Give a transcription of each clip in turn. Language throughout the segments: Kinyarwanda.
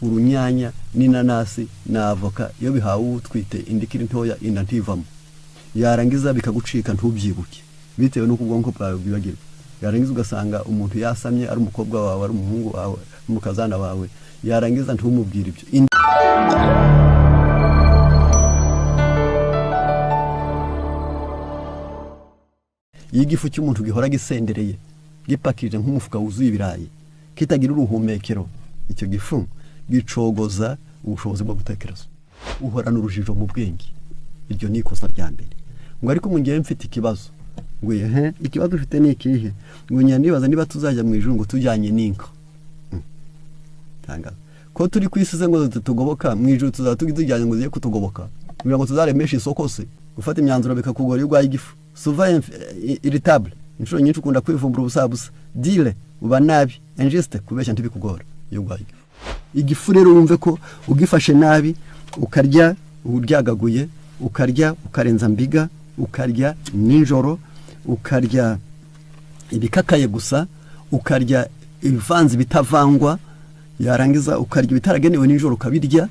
urunyanya n'inanasi na avoka iyo bihawe utwite indikiri ntoya inda ntivamo yarangiza bikagucika ntubyibuke bitewe n'uko ubwonko bwawe bwibagirwa yarangiza ugasanga umuntu yasamye ari umukobwa wawe ari umuhungu wawe umukazana wawe yarangiza ntumubwire ibyo igifu cy'umuntu gihora gisendereye gipakije nk'umufuka wuzuye ibirayi kitagira uruhumekero icyo gifu gicogoza ubushobozi bwo gutekereza uhorana urujijo mu bwenge iryo ni ikosa rya mbere ngo ariko mu gihe mfite ikibazo ngo ikibazo ufite ni ikihe ngo nyanibaza niba tuzajya mu ijuru ngo tujyanye n'inka tangaza ko turi kwisize ngo tugoboka mu ijuru tuzatujyanye ngo ziye kutugoboka kugira ngo tuzaremesha isoko se gufata imyanzuro bikakugora y'ugwaye igifu souvent irritable inshuro nyinshi ukunda kwivumbura ubusabusa dire uba nabi injuste kubeshya ntibikugora y'ugwaye igifu rero wumve ko ugifashe nabi ukarya uryagaguye ukarya ukarenza mbiga ukarya ninjoro ukarya ibikakaye gusa ukarya ibivanzi bitavangwa yarangiza ukarya bitaragenewe ninjoro ukabirya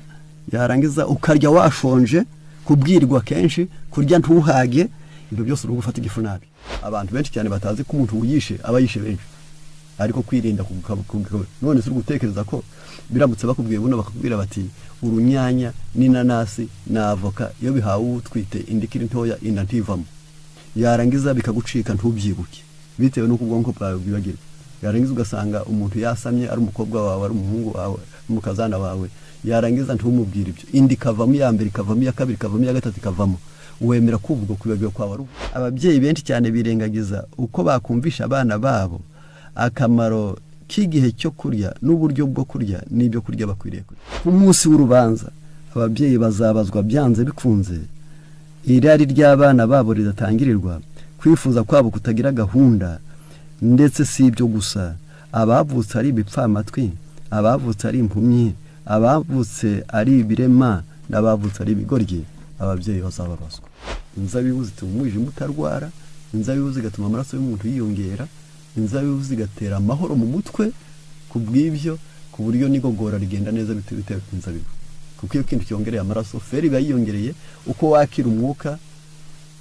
yarangiza ukarya washonje kubwirwa kenshi kurya ntuhage ibyo byose uri gufata igifu nabi abantu benshi cyane batazi ko umuntu uyishe aba yishe benshi ariko kwirinda none se gutekereza ko biramutse bakubwiye buno bakubwira bati urunyanya n'inanasi na avoka iyo bihawe utwite indikiri ntoya inda ntivamo yarangiza bikagucika ntubyibuke bitewe n'uko ubwonko bwawe bwibagirwa yarangiza ugasanga umuntu yasamye ari umukobwa wawe ari umuhungu wawe umukazana wawe yarangiza ntumubwire ibyo indi kavamo ya mbere kavamo ya kabiri kavamo ya gatatu kavamo wemera kuvuga kwibagirwa kwawe ababyeyi benshi cyane birengagiza uko bakumvisha abana babo akamaro k'igihe cyo kurya n'uburyo bwo kurya n'ibyo kurya bakwiriye kurya ku munsi w'urubanza ababyeyi bazabazwa byanze bikunze irari ry'abana babo ridatangirirwa kwifuza kwabo kutagira gahunda ndetse si ibyo gusa abavutse ari ibipfamatwi abavutse ari impumyi abavutse ari ibirema n'abavutse ari ibigoryi ababyeyi bazababazwa inzabibu zituma umwijima utarwara inzabibu zigatuma amaraso y'umuntu yiyongera inzabibu zigatera amahoro mu mutwe kubw'ibyo ku buryo n'igogora rigenda neza bitewe inzabibu kuko iyo kintu cyongereye amaraso feri bayiyongereye uko wakira umwuka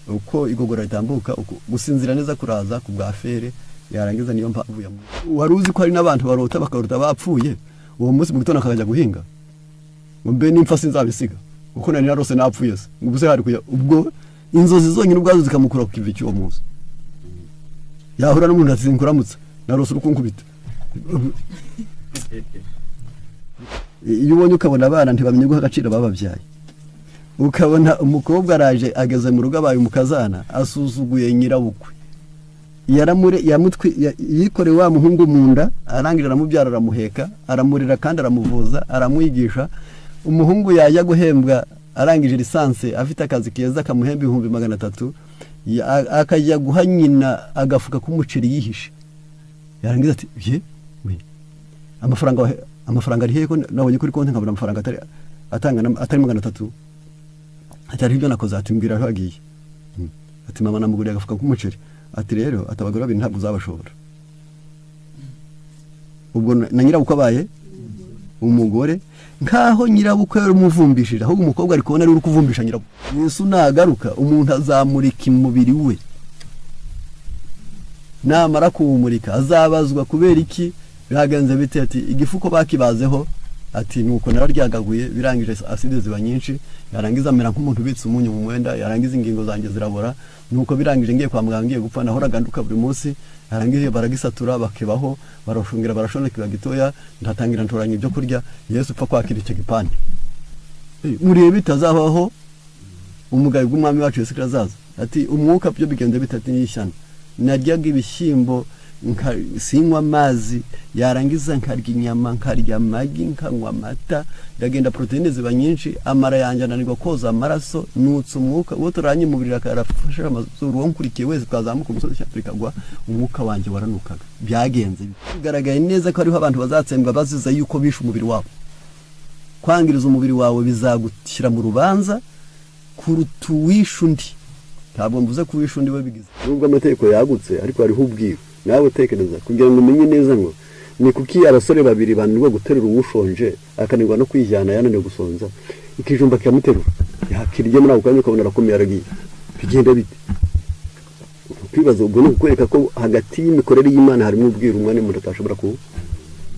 uko igogora ritambuka gusinzira neza kuraza ku bwa feri yarangiza niyo mpamvu ya wari uzi ko hari n'abantu barota bakarota bapfuye uwo munsi mu gitondo akajya guhinga ngo mbe nimfa sinzabisiga uko nari narose napfuye se ubuse hari kuya ubwo inzozi zonyine ubwazo zikamukura ku kivi cy'uwo munsi yahura n'umuntu azinkuramutse narose urukunkubita iyo ubonye ukabona abana ntibamenye guha agaciro bababyaye ukabona umukobwa araje ageze mu rugo abaye umukazana asuzuguye nyirabukwe yikoreye wa muhungu mu nda arangije aramubyara aramuheka aramurira kandi aramuvuza aramwigisha umuhungu yajya guhembwa arangije lisanse afite akazi keza kamuhemba 300 akajya guha nyina agafuka k'umuceri yihishe yarangiza ati amafaranga ari heko nabonye kuri konti nkabura amafaranga atari 300 atari ibyo nakoze ati mbwira aho agiye ati mama namuguriye agafuka k'umuceri ati rero atabagura bintu ntabwo uzabashobora ubwo na nyirabukwe abaye umugore nkaho nyirabukwe umuvumbishije aho umukobwa ari kubona ari uri kuvumbisha nyirabukwe Yesu nagaruka umuntu azamurika umubiri we namara kuwumurika azabazwa kubera iki byagenze bite ati igifuko bakibazeho ati nuko nararyagaguye birangije acide ziba nyinshi yarangiza mera nk'umuntu ubitse umunyu mu mwenda yarangiza ingingo zanjye zirabora nuko birangije ngiye kwa muganga ngiye gupfa naho raganduka buri munsi yarangije baragisatura bakebaho barashungira barashoneka gitoya ndatangira ntoranya ibyo kurya Yesu upfa kwakira icyo gipande muriye bitazabaho umugayi bw'umwami wacu Yesu Kristo ati umwuka byo bigenze bitatu n'ishyano naryaga ibishyimbo sinywa amazi yarangiza nkarya inyama nkarya amagi nkanywa amata yagenda proteine ziba nyinshi amara yanjye ananirwa koza amaraso nutse umwuka uwo turanye umubiri akarafasha amazuru wonkurikiye wese twazamuka umusozi cy'Afrikagwa umwuka wanjye waranukaga byagenze bigaragaye neza ko ariho abantu bazatsembwa baziza yuko bishe umubiri wabo kwangiriza umubiri wawe bizagushyira mu rubanza kuruta uwishundi ntabwo mvuze ko uwishundi we bigize nubwo amategeko yagutse ariko hariho ubwiru nawe utekereza kugira ngo umenye neza ngo ni kuki abasore babiri banirwa guterura umushonje akanirwa no kwijyana yananiwe gusonza ikijumba kiramuterura yakirye muri ako kanya ukabona arakomeye aragiye bigenda bite kwibaza ubwo no kwereka ko hagati y'imikorere y'Imana harimo ubwira umwana umuntu atashobora ku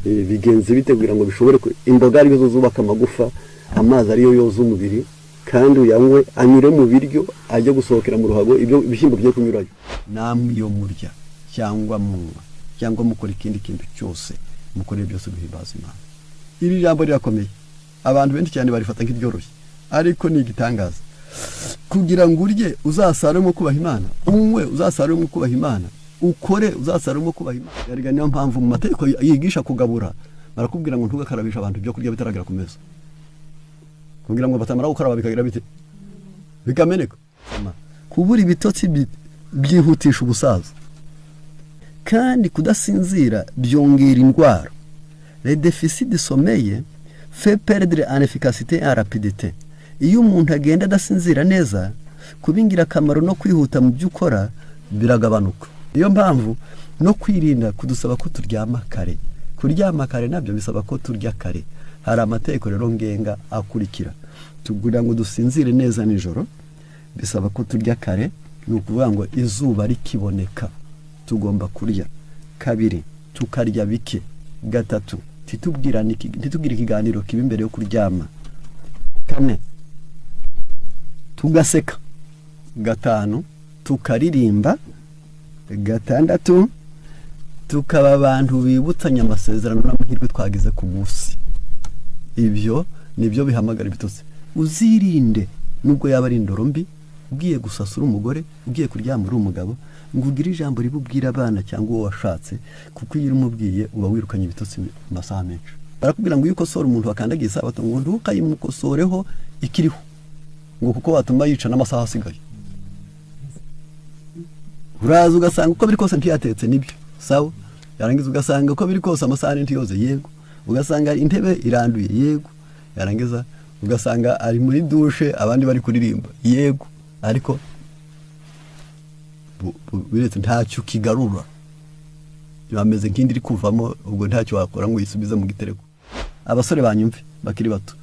bigenze bite kugira ngo bishobore imboga arizo zubaka amagufa amazi ariyo yoza umubiri kandi uyanywe anyure mu biryo ajya gusohokera mu ruhago ibyo bishyimbo byo kunyurayo namwe yo murya cyangwa mukora ikindi kintu cyose mukoreye byose guhimbaza Imana. Iri jambo rirakomeye abantu benshi cyane barifata nk'iryoroshye ariko ni igitangaza kugira ngo urye uzasaremo kubaha Imana umwe uzasaremo kubaha Imana ukore uzasaremo kubaha Imana. Yariga niyo mpamvu mu mategeko yigisha kugabura barakubwira ngo ntugakarabisha abantu ibyo kurya bitaragera ku meza kugira ngo batamara gukaraba bikagira bite bikameneka. Kubura ibitotsi byihutisha ubusaza kandi kudasinzira byongera indwara. Le déficit de sommeil fait perdre en efficacité et en rapidité. Iyo umuntu agenda adasinzira neza kubingira akamaro no kwihuta mu byukora biragabanuka. Iyo mpamvu no kwirinda kudusaba ko turyama kare. Kuryama kare nabyo bisaba ko turya kare. Hari amategeko rero ngenga akurikira. Tugira ngo dusinzire neza nijoro bisaba ko turya kare, ni ukuvuga ngo izuba rikiboneka tugomba kurya. Kabiri, tukarya bike. Gatatu, titubwira ikiganiro kibi imbere yo kuryama. Kane, tugaseka. Gatanu, tukaririmba. Gatandatu, tukaba abantu bibutsanya amasezerano n'amahirwe twagize ku munsi. Ibyo nibyo bihamagara ibitotsi. Uzirinde nubwo yaba ari indoro mbi, ugiye gusasura umugore, ugiye kuryama uri umugabo, ngo ugire ijambo ribubwira abana cyangwa uwo washatse, kuko iyo umubwiye uba wirukanye ibitotsi amasaha menshi. Barakubwira ngo yuko sora umuntu wakandagiye isabato ngo ntukayimukosoreho ikiriho, ngo kuko watuma yica n'amasaha asigaye. Uraza ugasanga uko biri kose ntiyatetse nibyo sawa, yarangiza ugasanga uko biri kose amasaha ntiyoze yego, ugasanga intebe iranduye yego, yarangiza ugasanga ari muri dushe abandi bari kuririmba yego, ariko biretse ntacyo kigarura, bameze nk'indi iri kuvamo, ubwo ntacyo wakora ngo yisubize mu gitereko. Abasore banyumve bakiri bato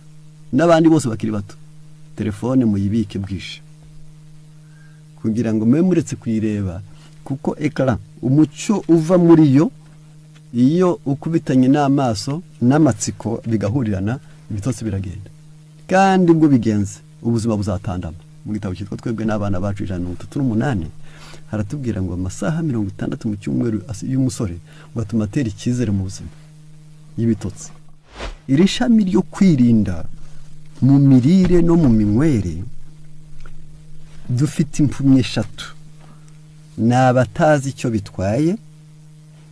n'abandi bose bakiri bato, telefone muyibike bwishe kugira ngo mwe muretse kuyireba, kuko ekara umucyo uva muri yo iyo ukubitanye n'amaso n'amatsiko bigahurirana ibitotsi biragenda, kandi ubwo bigenze ubuzima buzatandama. Mu gitabo cyitwa Twebwe n'Abana Bacu 138 haratubwira ngo amasaha 60 mu cyumweru y'umusore batuma atera icyizere mu buzima y'ibitotsi. Iri shami ryo kwirinda mu mirire no mu minywere dufite impumye 3. N'abatazi icyo bitwaye,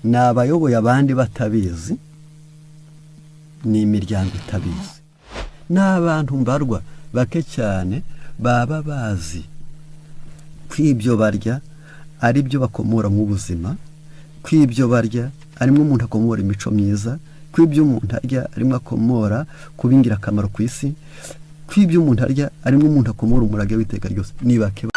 n'abayoboye abandi batabizi, n'imiryango itabizi, n'abantu mbarwa bake cyane baba bazi kw'ibyo barya ari byo bakomora mu buzima, kw'ibyo barya arimo umuntu akomora imico myiza, kw'ibyo umuntu arya arimo akomora kubingira akamaro ku isi, kw'ibyo umuntu arya arimo umuntu akomora umurage w'iteka ryose. Nibake